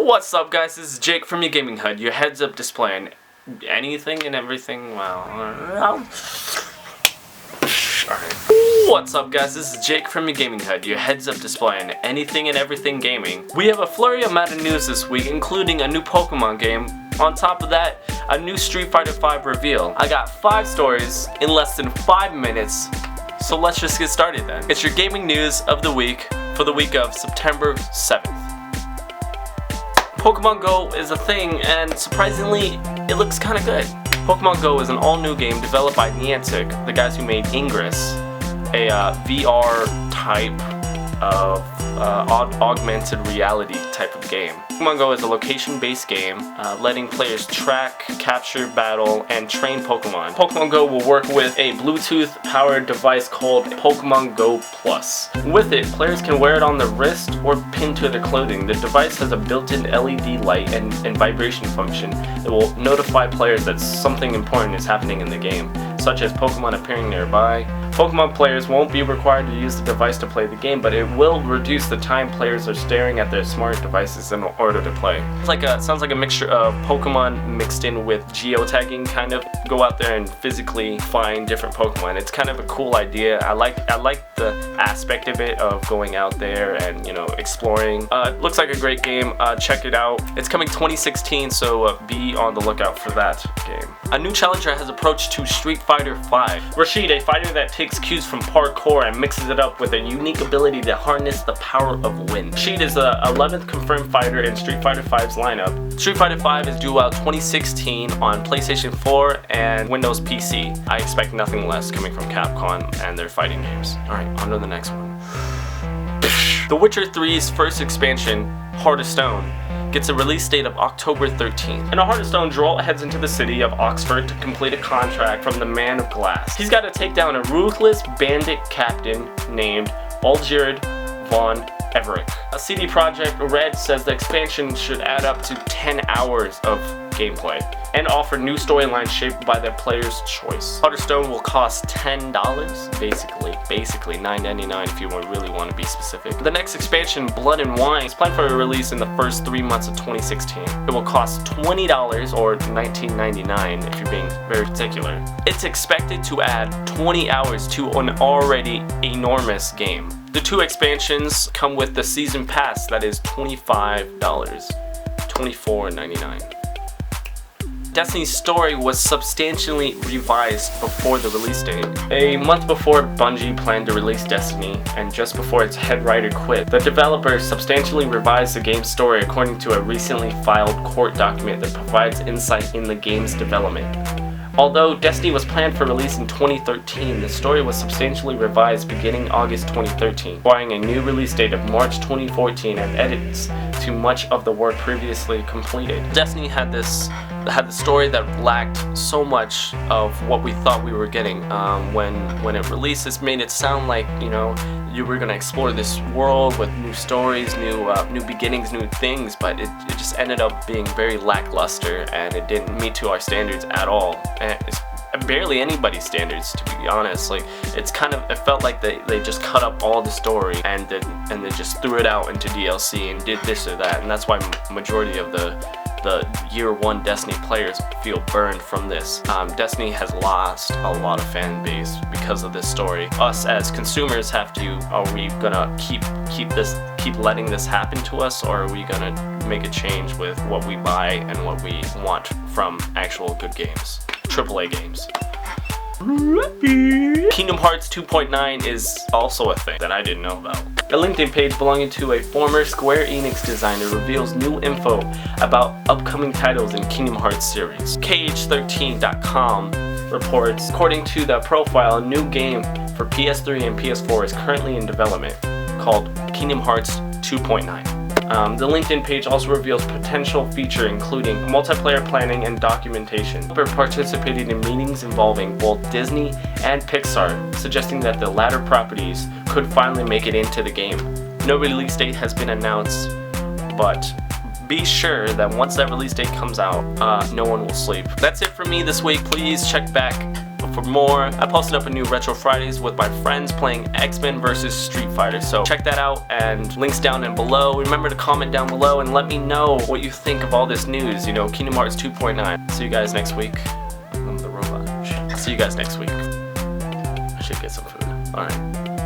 What's up, guys? This is Jake from YourGamingHUD, your heads-up displaying anything and everything. Alright. What's up, guys? This is Jake from YourGamingHUD, your heads-up displaying anything and everything gaming. We have a flurry amount of news this week, including a new Pokemon game. On top of that, a new Street Fighter V reveal. I got 5 stories in less than 5 minutes, so let's just get started then. It's your gaming news of the week for the week of September 7th. Pokemon Go is a thing, and surprisingly, it looks kinda good. Pokemon Go is an all-new game developed by Niantic, the guys who made Ingress, a VR type of augmented reality type of game. Pokemon Go is a location-based game, letting players track, capture, battle, and train Pokemon. Pokemon Go will work with a Bluetooth-powered device called Pokemon Go Plus. With it, players can wear it on their wrist or pinned to their clothing. The device has a built-in LED light and vibration function that will notify players that something important is happening in the game, such as Pokemon appearing nearby. Pokemon players won't be required to use the device to play the game, but it will reduce the time players are staring at their smart devices in order to play. It's sounds like a mixture of Pokemon mixed in with geotagging, kind of. Go out there and physically find different Pokemon. It's kind of a cool idea. I like the aspect of it, of going out there and, you know, exploring. Looks like a great game. Check it out. It's coming 2016, so be on the lookout for that game. A new challenger has approached to Street Fighter V. Rashid, a fighter that takes cues from parkour and mixes it up with a unique ability to harness the power of wind. Rashid is the 11th confirmed fighter in Street Fighter V's lineup. Street Fighter V is due out 2016 on PlayStation 4 and Windows PC. I expect nothing less coming from Capcom and their fighting games. Alright, on to the next one. The Witcher 3's first expansion, Heart of Stone, gets a release date of October 13th. In a Heart of Stone, Geralt heads into the city of Oxford to complete a contract from the Man of Glass. He's got to take down a ruthless bandit captain named Algerd von Everett. A CD Projekt Red says the expansion should add up to 10 hours of gameplay and offer new storylines shaped by the player's choice. Heart of Stone will cost $10, basically $9.99 if you really want to be specific. The next expansion, Blood and Wine, is planned for a release in the first 3 months of 2016. It will cost $20 or $19.99 if you're being very particular. It's expected to add 20 hours to an already enormous game. The 2 expansions come with the season pass that is $25, $24.99. Destiny's story was substantially revised before the release date. A month before Bungie planned to release Destiny, and just before its head writer quit, the developer substantially revised the game's story according to a recently filed court document that provides insight in the game's development. Although Destiny was planned for release in 2013, the story was substantially revised beginning August 2013, requiring a new release date of March 2014 and edits to much of the work previously completed. Destiny had the story that lacked so much of what we thought we were getting. When it released, it made it sound like, you know, you were gonna explore this world with new stories, new beginnings, new things, but it just ended up being very lackluster, and it didn't meet to our standards at all. And it's barely anybody's standards, to be honest. Like, it felt like they just cut up all the story and they just threw it out into DLC and did this or that, and that's why majority of the year 1 Destiny players feel burned from this. Destiny has lost a lot of fan base because of this story. Us as consumers have to, are we gonna keep letting this happen to us, or are we gonna make a change with what we buy and what we want from actual good games? AAA games. Kingdom Hearts 2.9 is also a thing that I didn't know about. A LinkedIn page belonging to a former Square Enix designer reveals new info about upcoming titles in Kingdom Hearts series. KH13.com reports, according to the profile, a new game for PS3 and PS4 is currently in development called Kingdom Hearts 2.9. The LinkedIn page also reveals potential feature including multiplayer planning and documentation. We're participating in meetings involving both Disney and Pixar, suggesting that the latter properties could finally make it into the game. No release date has been announced, but be sure that once that release date comes out, no one will sleep. That's it for me this week. Please check back for more. I posted up a new Retro Fridays with my friends playing X-Men versus Street Fighter, so check that out, and links down and below. Remember to comment down below and let me know what you think of all this news, you know, Kingdom Hearts 2.9. See you guys next week. I'm the robot. See you guys next week. I should get some food. Alright.